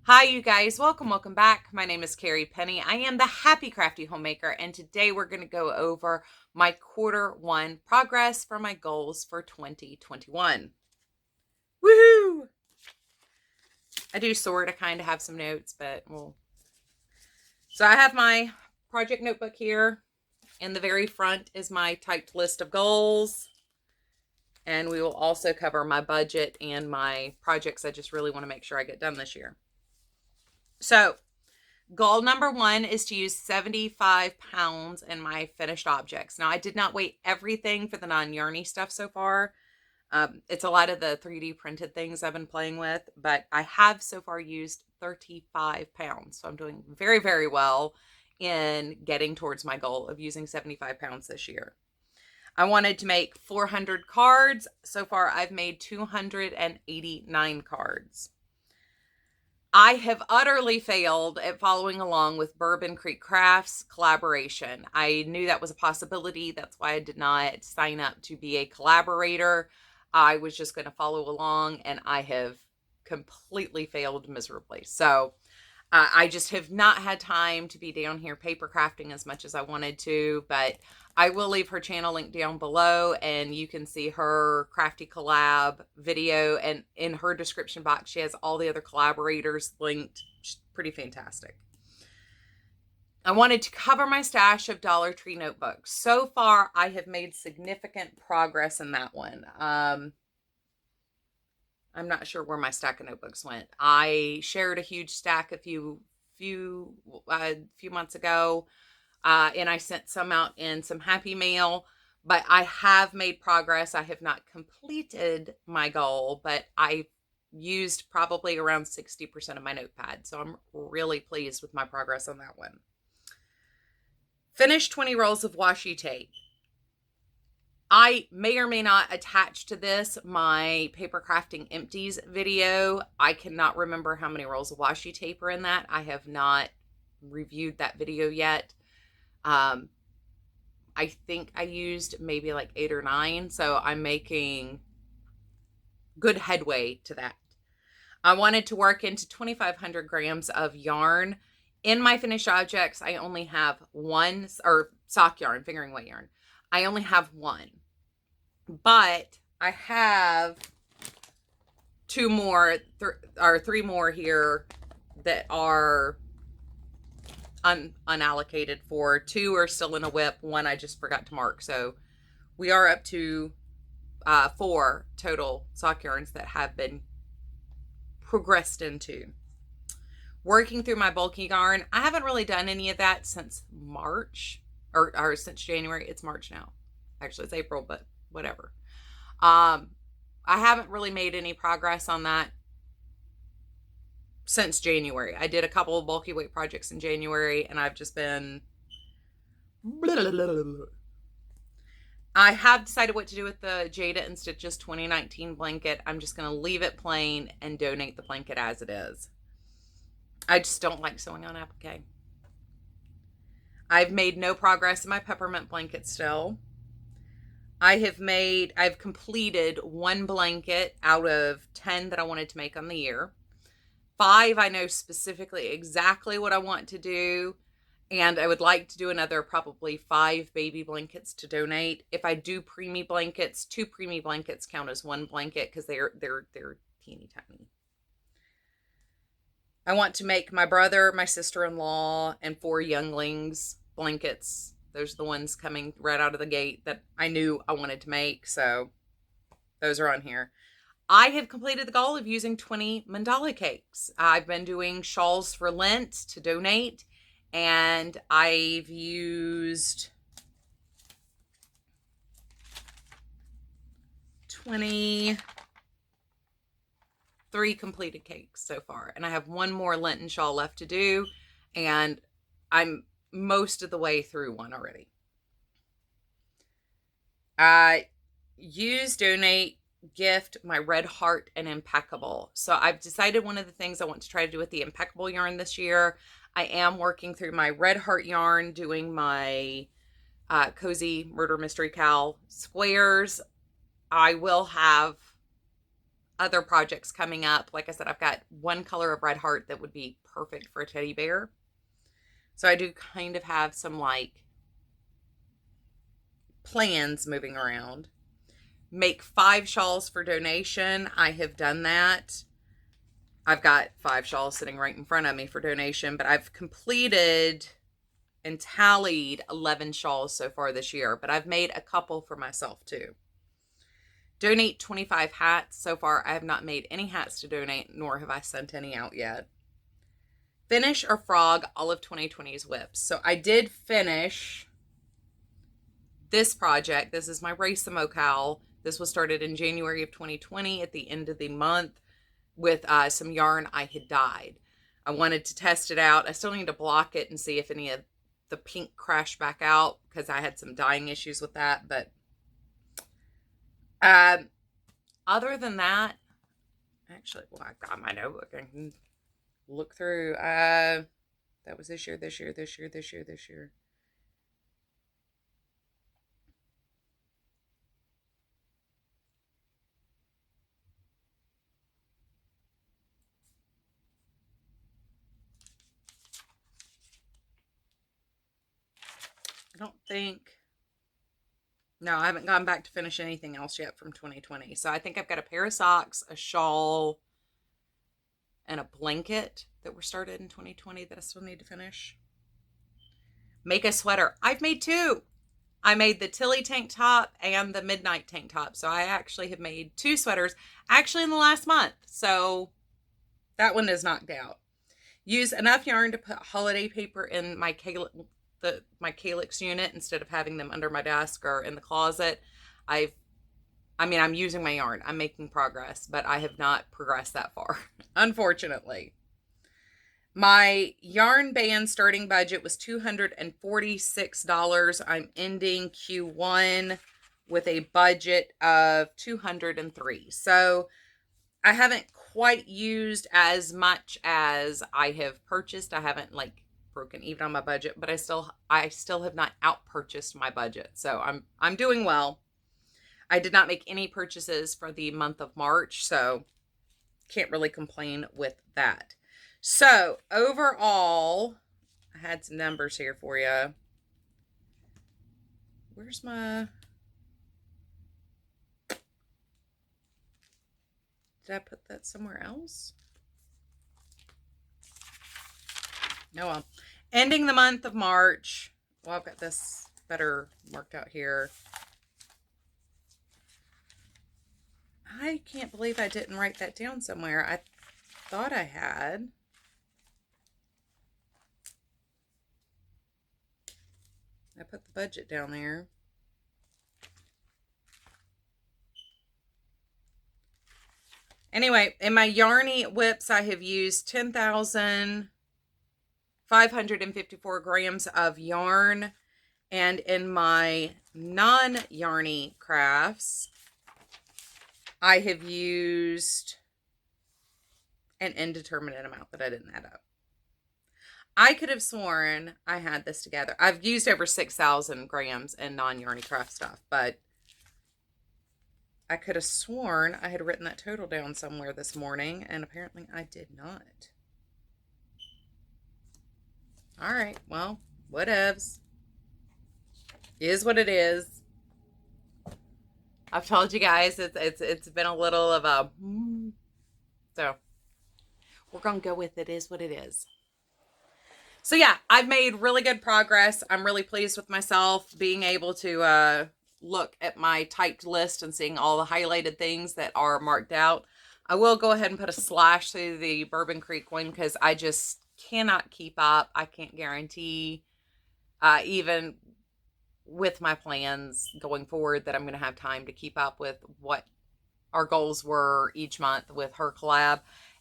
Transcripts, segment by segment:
Hi, you guys. Welcome back. My name is Carrie Penny. I am the Happy Crafty Homemaker, and today we're going to go over my quarter 1 progress for my goals for 2021. Woohoo! I do sort of kind of have some notes, but So I have my project notebook here. In the very front is my typed list of goals. And we will also cover my budget and my projects I just really want to make sure I get done this year. So, goal number 1 is to use 75 pounds in my finished objects. Now, I did not weigh everything for the non-yarny stuff so far. It's a lot of the 3D printed things I've been playing with, but I have so far used 35 pounds. So I'm doing very, very well in getting towards my goal of using 75 pounds this year. I wanted to make 400 cards. So far, I've made 289 cards. I have utterly failed at following along with Bourbon Creek Crafts collaboration. I knew that was a possibility. That's why I did not sign up to be a collaborator. I was just going to follow along, and I have completely failed miserably. So I just have not had time to be down here paper crafting as much as I wanted to, but I will leave her channel link down below, and you can see her crafty collab video, and in her description box she has all the other collaborators linked. She's pretty fantastic. I wanted to cover my stash of Dollar Tree notebooks. So far I have made significant progress in that one. I'm not sure where my stack of notebooks went. I shared a huge stack a few months ago, and I sent some out in some Happy Mail, but I have made progress. I have not completed my goal, but I used probably around 60% of my notepad, so I'm really pleased with my progress on that one. Finished 20 rolls of washi tape. I may or may not attach to this my paper crafting empties video. I cannot remember how many rolls of washi tape are in that. I have not reviewed that video yet. I think I used maybe like 8 or 9, so I'm making good headway to that. I wanted to work into 2,500 grams of yarn. In my finished objects, I only have one, or sock yarn, fingering weight yarn. I only have one, but I have 2 more, or 3 more here that are unallocated for. 2 are still in a WIP. 1 I just forgot to mark. So we are up to 4 total sock yarns that have been progressed into. Working through my bulky yarn. I haven't really done any of that since March, or since January. It's March now. Actually, it's April, but whatever. I haven't really made any progress on that since January. I did a couple of bulky weight projects in January, and I've just been I have decided what to do with the Jada and Stitches 2019 blanket. I'm just going to leave it plain and donate the blanket as it is. I just don't like sewing on applique. I've made no progress in my peppermint blanket still. I've completed 1 blanket out of 10 that I wanted to make on the year. 5, I know specifically exactly what I want to do, and I would like to do another probably 5 baby blankets to donate. If I do preemie blankets, 2 preemie blankets count as 1 blanket because they're teeny tiny. I want to make my brother, my sister-in-law, and 4 younglings blankets. Those are the ones coming right out of the gate that I knew I wanted to make, so those are on here. I have completed the goal of using 20 mandala cakes. I've been doing shawls for Lent to donate, and I've used 23 completed cakes so far, and I have 1 more Lenten shawl left to do, and I'm most of the way through one already. Use, donate, gift my Red Heart and Impeccable. So I've decided one of the things I want to try to do with the Impeccable yarn this year. I am working through my Red Heart yarn, doing my Cozy Murder Mystery Cow squares. I will have other projects coming up. Like I said, I've got one color of red heart that would be perfect for a teddy bear. So I do kind of have some like plans moving around. Make 5 shawls for donation. I have done that. I've got 5 shawls sitting right in front of me for donation, but I've completed and tallied 11 shawls so far this year, but I've made a couple for myself too. Donate 25 hats. So far, I have not made any hats to donate, nor have I sent any out yet. Finish or frog all of 2020's WIPs. So I did finish this project. This is my Race Mocal. This was started in January of 2020 at the end of the month with some yarn I had dyed. I wanted to test it out. I still need to block it and see if any of the pink crashed back out because I had some dyeing issues with that. But other than that, actually, well, I've got my notebook. I can look through. That was this year. I don't think, no, I haven't gone back to finish anything else yet from 2020. So I think I've got a pair of socks, a shawl, and a blanket that were started in 2020 that I still need to finish. Make a sweater. I've made 2. I made the Tilly tank top and the Midnight tank top. So I actually have made 2 sweaters actually in the last month. So that one is knocked out. Use enough yarn to put holiday paper in my calyx unit instead of having them under my desk or in the closet. I'm using my yarn. I'm making progress, but I have not progressed that far, unfortunately. My yarn band starting budget was $246. I'm ending Q1 with a budget of $203. So I haven't quite used as much as I have purchased. I haven't like broken even on my budget, but I still have not out purchased my budget. So I'm doing well. I did not make any purchases for the month of March, so can't really complain with that. So overall, I had some numbers here for you. Where's my, did I put that somewhere else? No, well, ending the month of March. Well, I've got this better marked out here. I can't believe I didn't write that down somewhere. I thought I had. I put the budget down there. Anyway, in my Yarny WIPs, I have used 10,554 grams of yarn. And in my non-Yarny crafts, I have used an indeterminate amount that I didn't add up. I could have sworn I had this together. I've used over 6,000 grams in non-Yarny craft stuff, but I could have sworn I had written that total down somewhere this morning, and apparently I did not. All right, well, whatevs. Is what it is. I've told you guys it's been a little of a, so we're gonna go with it is what it is. So yeah, I've made really good progress. I'm really pleased with myself being able to look at my typed list and seeing all the highlighted things that are marked out. I will go ahead and put a slash through the Bourbon Creek one because I just cannot keep up. I can't guarantee, even with my plans going forward, that I'm going to have time to keep up with what our goals were each month with her collab.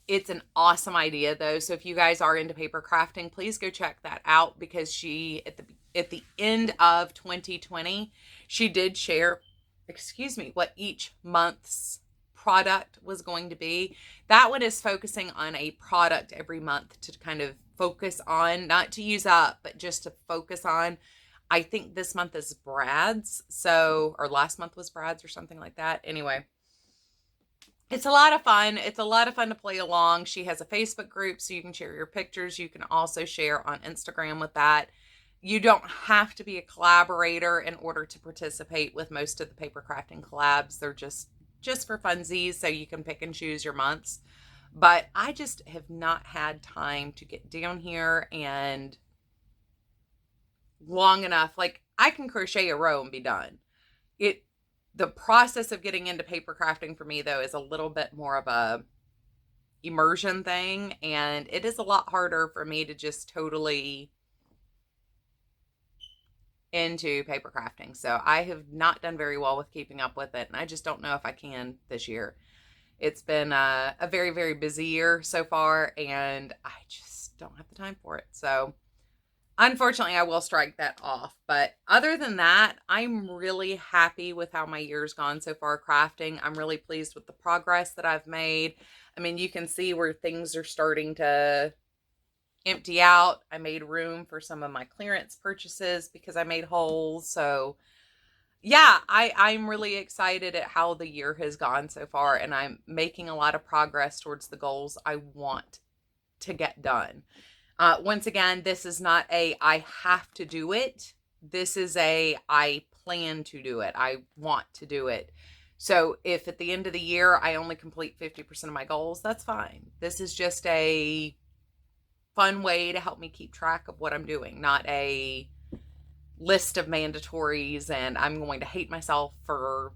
It's an awesome idea though. So if you guys are into paper crafting, please go check that out because she, at the end of 2020, she did share, what each month's product was going to be. That one is focusing on a product every month to kind of focus on, not to use up, but just to focus on. I think this month is Brad's. So, or last month was Brad's or something like that. Anyway, it's a lot of fun. It's a lot of fun to play along. She has a Facebook group so you can share your pictures. You can also share on Instagram with that. You don't have to be a collaborator in order to participate with most of the paper crafting collabs. They're just for funsies, so you can pick and choose your months. But I just have not had time to get down here and long enough. Like, I can crochet a row and be done. The process of getting into paper crafting for me, though, is a little bit more of a immersion thing, and it is a lot harder for me to just totally into paper crafting. So I have not done very well with keeping up with it, and I just don't know if I can this year. It's been a very, very busy year so far, and I just don't have the time for it. So unfortunately, I will strike that off. But other than that, I'm really happy with how my year's gone so far crafting. I'm really pleased with the progress that I've made. I mean, you can see where things are starting to empty out. I made room for some of my clearance purchases because I made holes. So yeah, I'm really excited at how the year has gone so far, and I'm making a lot of progress towards the goals I want to get done. Once again, this is not a I have to do it. This is a I plan to do it. I want to do it. So if at the end of the year I only complete 50% of my goals, that's fine. This is just a fun way to help me keep track of what I'm doing, not a list of mandatories and I'm going to hate myself for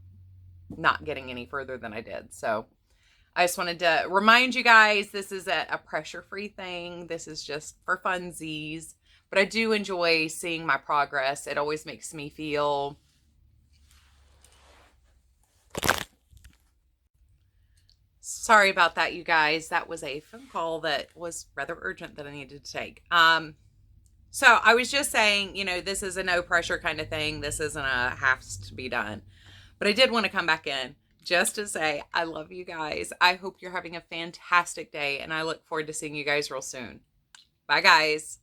not getting any further than I did. So I just wanted to remind you guys, this is a pressure-free thing. This is just for funsies, but I do enjoy seeing my progress. It always makes me feel sorry about that, you guys. That was a phone call that was rather urgent that I needed to take. So I was just saying, you know, this is a no pressure kind of thing. This isn't a has to be done, but I did want to come back in just to say I love you guys. I hope you're having a fantastic day, and I look forward to seeing you guys real soon. Bye, guys.